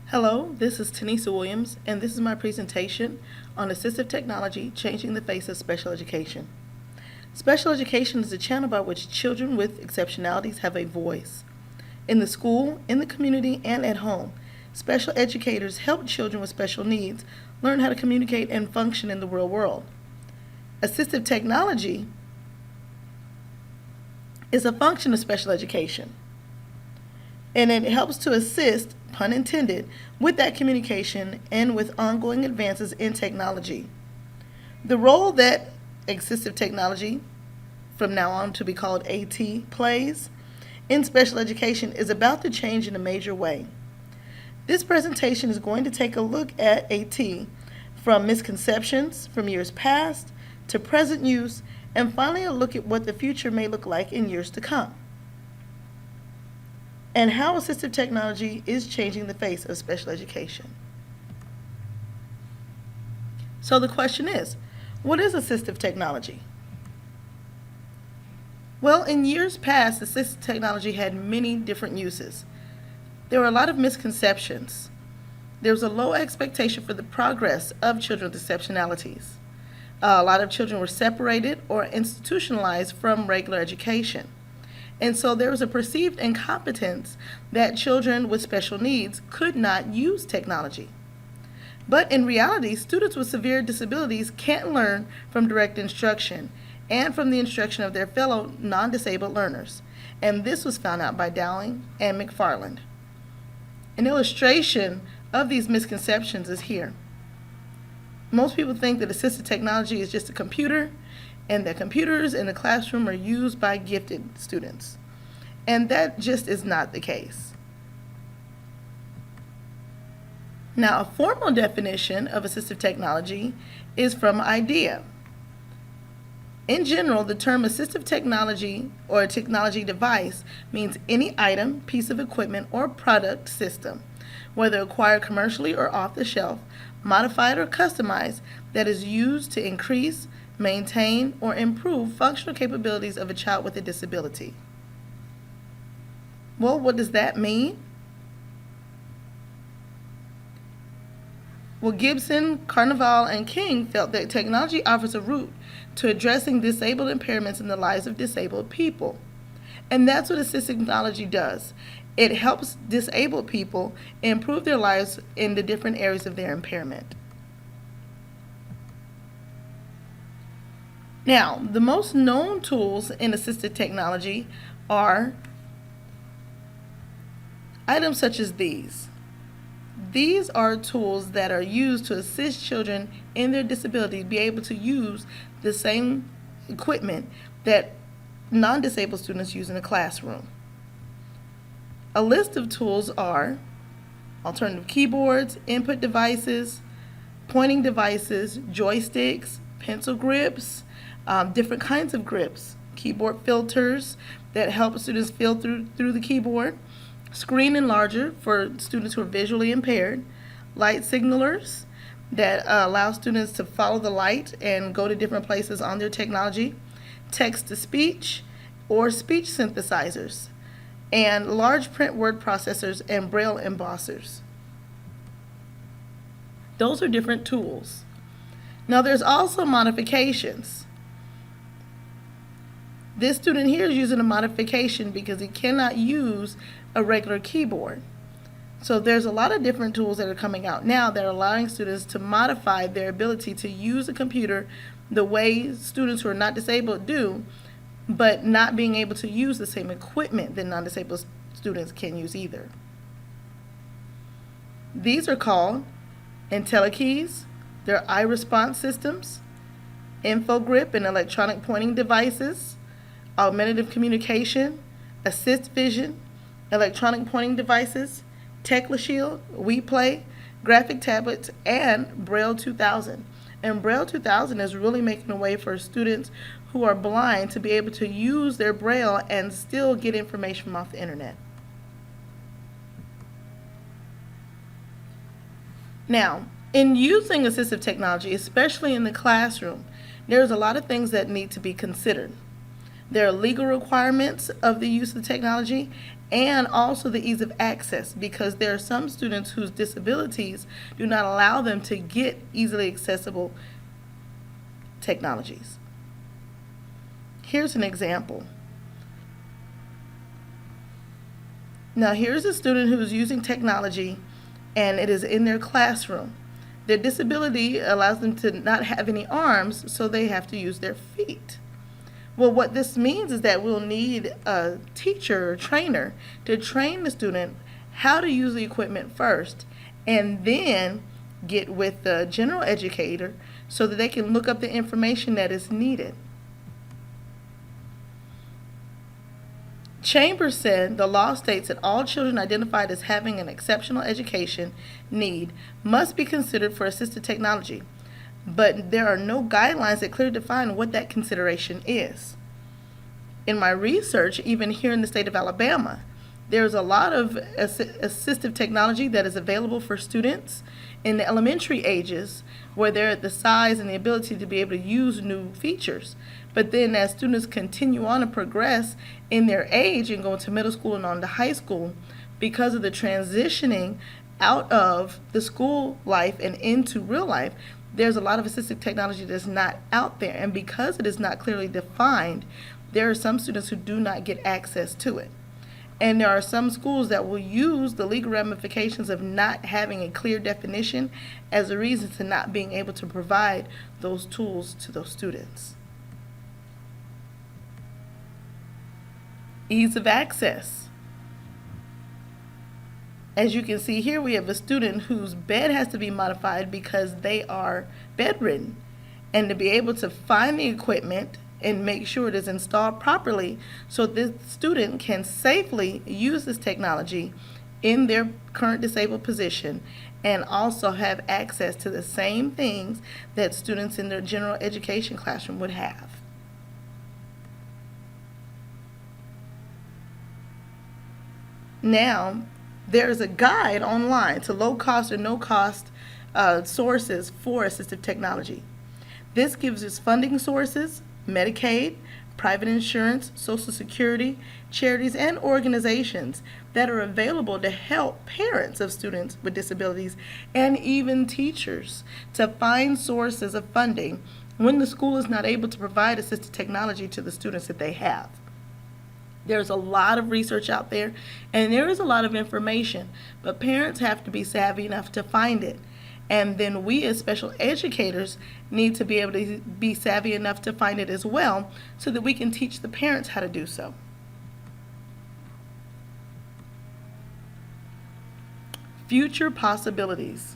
Hello, this is Tanisa Williams, and this is my presentation on assistive technology changing the face of special education. Special education is a channel by which children with exceptionalities have a voice. In the school, in the community, and at home, special educators help children with special needs learn how to communicate and function in the real world. Assistive technology is a function of special education, and it helps to assist, pun intended, with that communication and with ongoing advances in technology. The role that assistive technology, from now on to be called AT, plays in special education is about to change in a major way. This presentation is going to take a look at AT from misconceptions from years past to present use, and finally a look at what the future may look like in years to come, and how assistive technology is changing the face of special education. So the question is, what is assistive technology? Well, in years past, assistive technology had many different uses. There were a lot of misconceptions. There was a low expectation for the progress of children with exceptionalities. A lot of children were separated or institutionalized from regular education. And so there was a perceived incompetence that children with special needs could not use technology. But in reality, students with severe disabilities can't learn from direct instruction and from the instruction of their fellow non-disabled learners. And this was found out by Dowling and McFarland. An illustration of these misconceptions is here. Most people think that assistive technology is just a computer, and that computers in the classroom are used by gifted students. And that just is not the case. Now, a formal definition of assistive technology is from IDEA. In general, the term assistive technology or a technology device means any item, piece of equipment, or product system, whether acquired commercially or off the shelf, modified or customized, that is used to increase, maintain, or improve functional capabilities of a child with a disability. Well, what does that mean? Well, Gibson, Carnival, and King felt that technology offers a route to addressing disabled impairments in the lives of disabled people. And that's what assistive technology does. It helps disabled people improve their lives in the different areas of their impairment. Now, the most known tools in assistive technology are items such as these. These are tools that are used to assist children in their disability be able to use the same equipment that non-disabled students use in a classroom. A list of tools are alternative keyboards, input devices, pointing devices, joysticks, pencil grips, different kinds of grips, keyboard filters that help students feel through the keyboard, screen enlarger for students who are visually impaired, light signalers that allow students to follow the light and go to different places on their technology, text-to-speech or speech synthesizers, and large print word processors and braille embossers. Those are different tools. Now there's also modifications. This student here is using a modification because he cannot use a regular keyboard. So there's a lot of different tools that are coming out now that are allowing students to modify their ability to use a computer the way students who are not disabled do, but not being able to use the same equipment that non-disabled students can use either. These are called IntelliKeys, they're iResponse systems, InfoGrip and electronic pointing devices, augmentative communication, Assist Vision, electronic pointing devices, TeclaShield, WePlay, graphic tablets, and Braille 2000. And Braille 2000 is really making a way for students who are blind to be able to use their Braille and still get information off the internet. Now, in using assistive technology, especially in the classroom, there's a lot of things that need to be considered. There are legal requirements of the use of technology and also the ease of access, because there are some students whose disabilities do not allow them to get easily accessible technologies. Here's an example. Now here's a student who is using technology and it is in their classroom. Their disability allows them to not have any arms, so they have to use their feet. Well, what this means is that we'll need a teacher or trainer to train the student how to use the equipment first, and then get with the general educator so that they can look up the information that is needed. Chambers said the law states that all children identified as having an exceptional education need must be considered for assistive technology, but there are no guidelines that clearly define what that consideration is. In my research, even here in the state of Alabama, there's a lot of assistive technology that is available for students in the elementary ages, where they're at the size and the ability to be able to use new features. But then as students continue on and progress in their age and go into middle school and on to high school, because of the transitioning out of the school life and into real life, there's a lot of assistive technology that's not out there. And because it is not clearly defined, there are some students who do not get access to it. And there are some schools that will use the legal ramifications of not having a clear definition as a reason to not being able to provide those tools to those students. Ease of access. As you can see here, we have a student whose bed has to be modified because they are bedridden. And to be able to find the equipment and make sure it is installed properly so this student can safely use this technology in their current disabled position and also have access to the same things that students in their general education classroom would have. Now, there is a guide online to low cost or no cost sources for assistive technology. This gives us funding sources, Medicaid, private insurance, Social Security, charities, and organizations that are available to help parents of students with disabilities and even teachers to find sources of funding when the school is not able to provide assistive technology to the students that they have. There's a lot of research out there, and there is a lot of information, but parents have to be savvy enough to find it. And then we as special educators need to be able to be savvy enough to find it as well so that we can teach the parents how to do so. Future possibilities.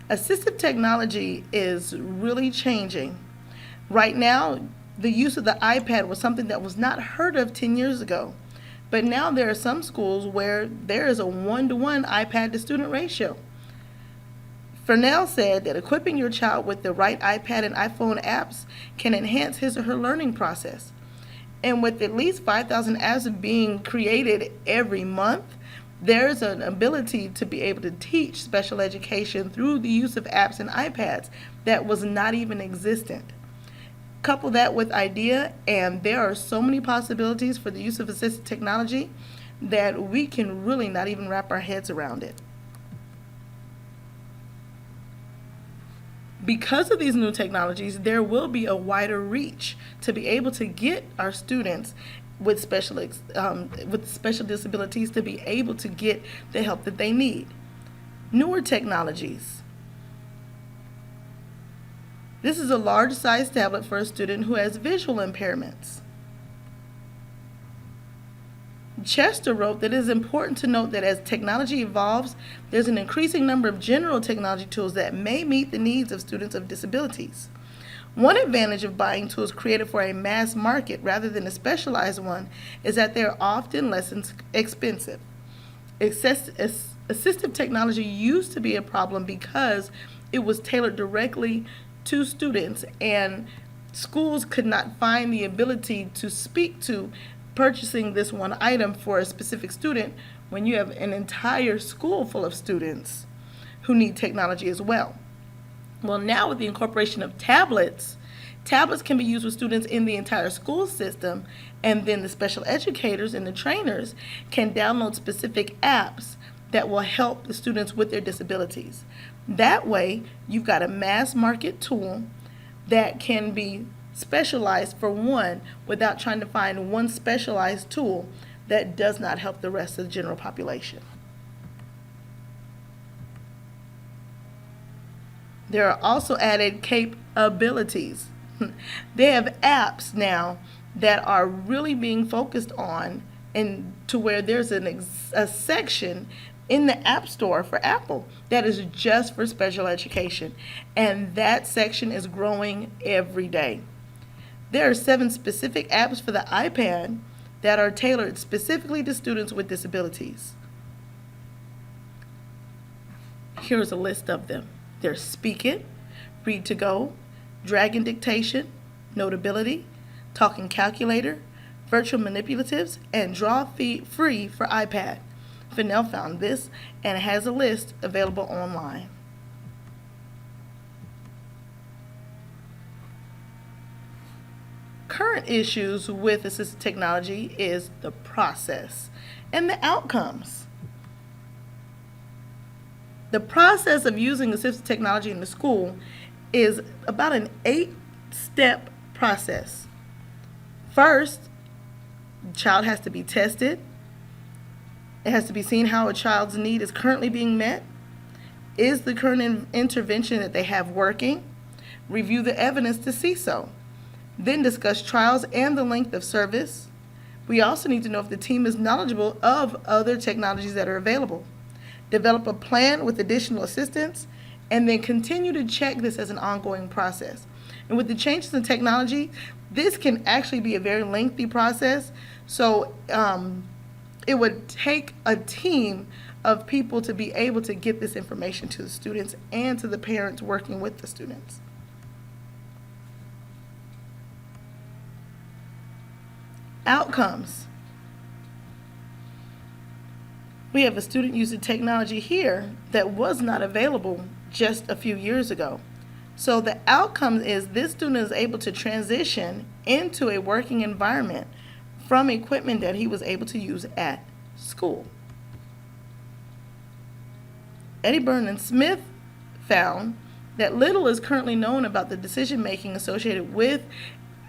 Assistive technology is really changing. Right now, the use of the iPad was something that was not heard of 10 years ago. But now there are some schools where there is a 1-to-1 iPad to student ratio. Fernell said that equipping your child with the right iPad and iPhone apps can enhance his or her learning process. And with at least 5,000 apps being created every month, there's an ability to be able to teach special education through the use of apps and iPads that was not even existent. Couple that with IDEA, and there are so many possibilities for the use of assistive technology that we can really not even wrap our heads around it. Because of these new technologies, there will be a wider reach to be able to get our students with special disabilities to be able to get the help that they need. Newer technologies. This is a large size tablet for a student who has visual impairments. Chester wrote that it is important to note that as technology evolves, there's an increasing number of general technology tools that may meet the needs of students with disabilities. One advantage of buying tools created for a mass market rather than a specialized one is that they are often less expensive. Assistive technology used to be a problem because it was tailored directly to students, and schools could not find the ability to speak to purchasing this one item for a specific student when you have an entire school full of students who need technology as well. Well, now with the incorporation of tablets, Tablets can be used with students in the entire school system, and then the special educators and the trainers can download specific apps that will help the students with their disabilities. That way, you've got a mass market tool that can be specialized for one without trying to find one specialized tool that does not help the rest of the general population. There are also added capabilities. They have apps now that are really being focused on, and to where there's a section in the App Store for Apple that is just for special education, and that section is growing every day. There are 7 specific apps for the iPad that are tailored specifically to students with disabilities. Here's a list of them. There's Speak It, Read to Go, Dragon Dictation, Notability, Talking Calculator, Virtual Manipulatives, and Draw Free for iPad. Fennell found this, and it has a list available online. Current issues with assistive technology is the process and the outcomes. The process of using assistive technology in the school is about an 8-step process. First, the child has to be tested. It has to be seen how a child's need is currently being met. Is the current intervention that they have working? Review the evidence to see so. Then discuss trials and the length of service. We also need to know if the team is knowledgeable of other technologies that are available. Develop a plan with additional assistance, and then continue to check this as an ongoing process. And with the changes in technology, this can actually be a very lengthy process. So it would take a team of people to be able to get this information to the students and to the parents working with the students. Outcomes. We have a student using technology here that was not available just a few years ago. So the outcome is this student is able to transition into a working environment from equipment that he was able to use at school. Eddie Byrne Smith found that little is currently known about the decision making associated with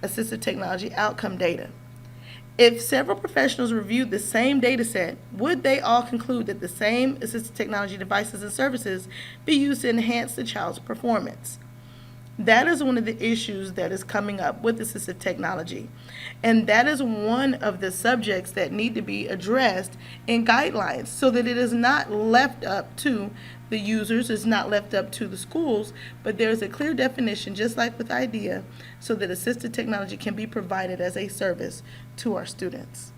assistive technology outcome data. If several professionals reviewed the same data set, would they all conclude that the same assistive technology devices and services be used to enhance the child's performance? That is one of the issues that is coming up with assistive technology. And that is one of the subjects that need to be addressed in guidelines so that it is not left up to the users, it's not left up to the schools, but there's a clear definition, just like with IDEA, so that assistive technology can be provided as a service to our students.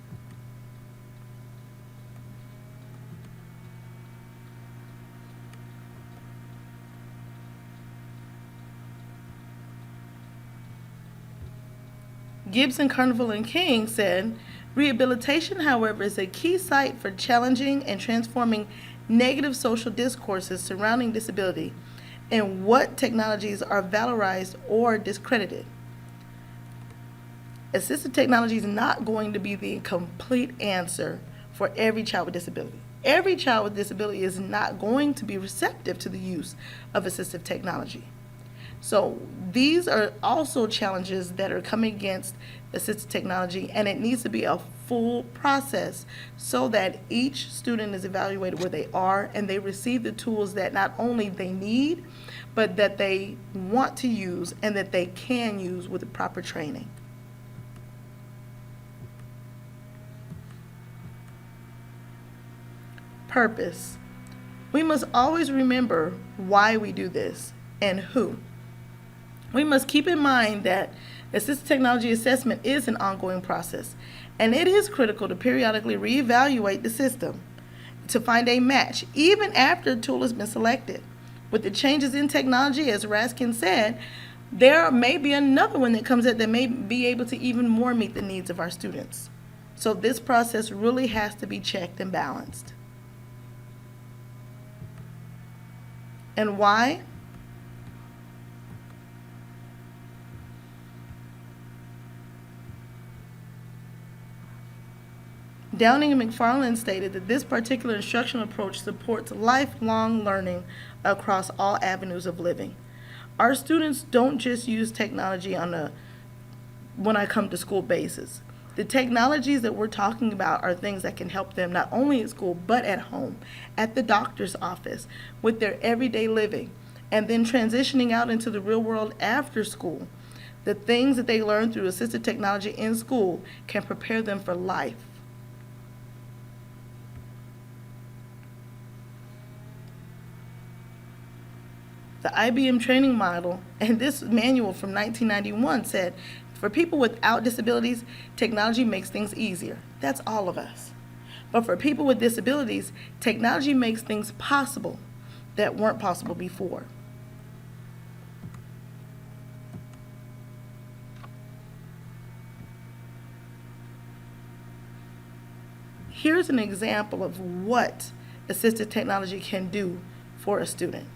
Gibson, Carnival, and King said, rehabilitation, however, is a key site for challenging and transforming negative social discourses surrounding disability and what technologies are valorized or discredited. Assistive technology is not going to be the complete answer for every child with disability. Every child with disability is not going to be receptive to the use of assistive technology. So these are also challenges that are coming against assistive technology, and it needs to be a full process so that each student is evaluated where they are and they receive the tools that not only they need, but that they want to use and that they can use with the proper training. Purpose. We must always remember why we do this and who. We must keep in mind that assistive technology assessment is an ongoing process, and it is critical to periodically reevaluate the system to find a match, even after a tool has been selected. With the changes in technology, as Raskin said, there may be another one that comes out that may be able to even more meet the needs of our students. So this process really has to be checked and balanced. And why? Downing and McFarland stated that this particular instructional approach supports lifelong learning across all avenues of living. Our students don't just use technology on a when I come to school basis. The technologies that we're talking about are things that can help them not only at school but at home, at the doctor's office, with their everyday living, and then transitioning out into the real world after school. The things that they learn through assistive technology in school can prepare them for life. The IBM training model and this manual from 1991 said, for people without disabilities, technology makes things easier. That's all of us. But for people with disabilities, technology makes things possible that weren't possible before. Here's an example of what assistive technology can do for a student.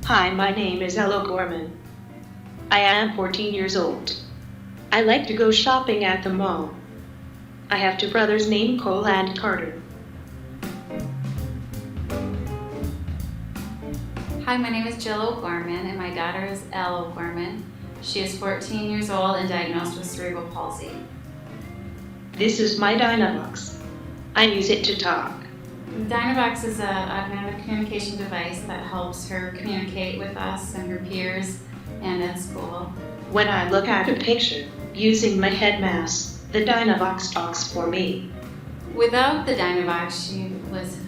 Hi, my name is Ella Gorman. I am 14 years old. I like to go shopping at the mall. I have two brothers named Cole and Carter. Hi, my name is Jill O'Gorman and my daughter is Elle O'Gorman. She is 14 years old and diagnosed with cerebral palsy. This is my Dynavox. I use it to talk. Dynavox is an augmented communication device that helps her communicate with us and her peers and at school. When I look at a picture using my head mass, the Dynavox talks for me. Without the Dynavox, she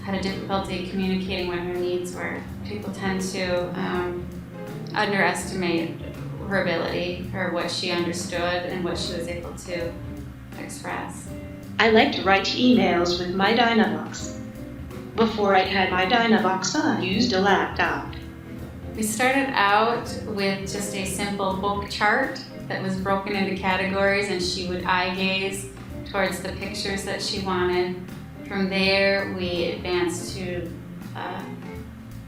had a difficulty communicating what her needs were. People tend to underestimate her ability or what she understood and what she was able to express. I like to write emails with my Dynavox. Before I had my Dynavox, I used a laptop. We started out with just a simple book chart that was broken into categories, and she would eye gaze towards the pictures that she wanted. From there, we advanced to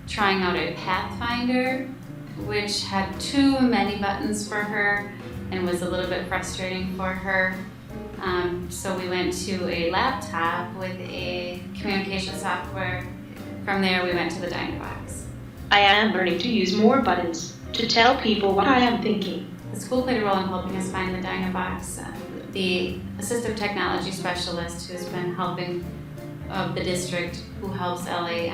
trying out a Pathfinder, which had too many buttons for her and was a little bit frustrating for her. So we went to a laptop with a communication software. From there, we went to the Dynavox. I am learning to use more buttons to tell people what I am thinking. The school played a role in helping us find the Dynavox. The assistive technology specialist who's been helping the district, who helps Ellie,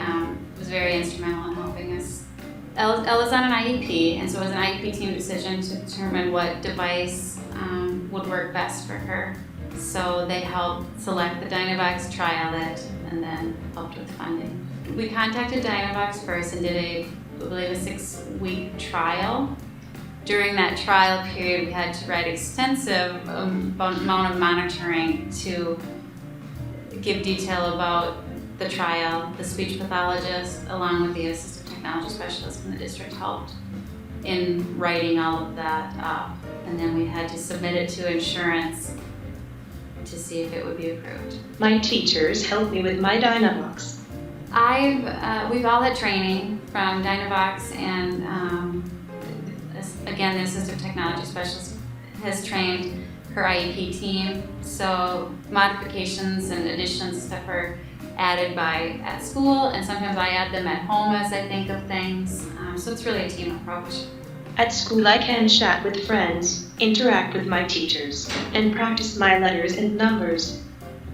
was very instrumental in helping us. Ella's on an IEP, and so it was an IEP team decision to determine what device would work best for her. So they helped select the Dynavox, trial it, and then helped with funding. We contacted Dynavox first and did I believe a 6-week trial. During that trial period, we had to write extensive amount of monitoring to give detail about the trial. The speech pathologist, along with the assistive technology specialist from the district, helped in writing all of that up. And then we had to submit it to insurance to see if it would be approved. My teachers helped me with my Dynavox. We've all had training from Dynavox, and again, the assistive technology specialist has trained her IEP team. So modifications and additions and stuff are added at school, and sometimes I add them at home as I think of things. So it's really a team approach. At school, I can chat with friends, interact with my teachers, and practice my letters and numbers.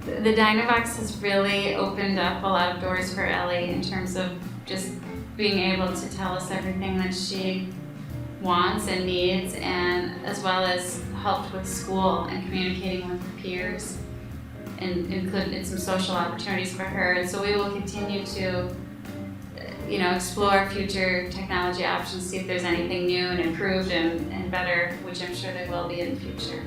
The Dynavox has really opened up a lot of doors for Ellie in terms of just being able to tell us everything that she wants and needs, and as well as helped with school and communicating with her peers, and included some social opportunities for her. And so we will continue to explore future technology options, see if there's anything new and improved and better, which I'm sure there will be in the future.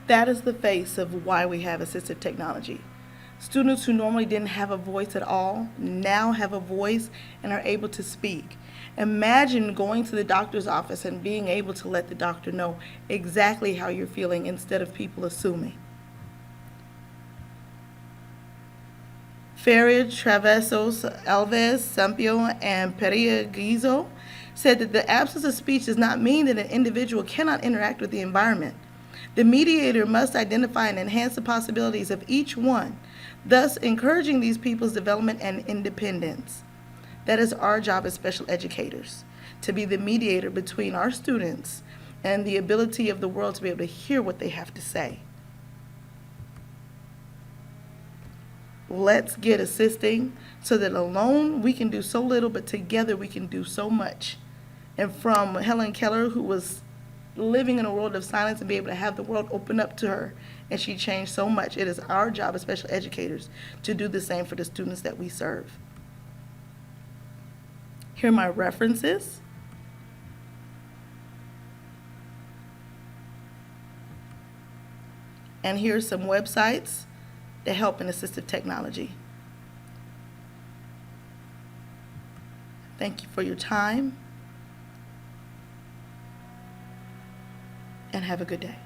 That is the face of why we have assistive technology. Students who normally didn't have a voice at all now have a voice and are able to speak. Imagine going to the doctor's office and being able to let the doctor know exactly how you're feeling instead of people assuming. Ferrer, Travesos, Alves, Sampio, and Pereguizo said that the absence of speech does not mean that an individual cannot interact with the environment. The mediator must identify and enhance the possibilities of each one, thus encouraging these people's development and independence. That is our job as special educators, to be the mediator between our students and the ability of the world to be able to hear what they have to say. Let's get assisting so that alone we can do so little, but together we can do so much. And from Helen Keller, who was living in a world of silence and be able to have the world open up to her, and she changed so much. It is our job as special educators to do the same for the students that we serve. Here are my references. And here are some websites that help in assistive technology. Thank you for your time, and have a good day.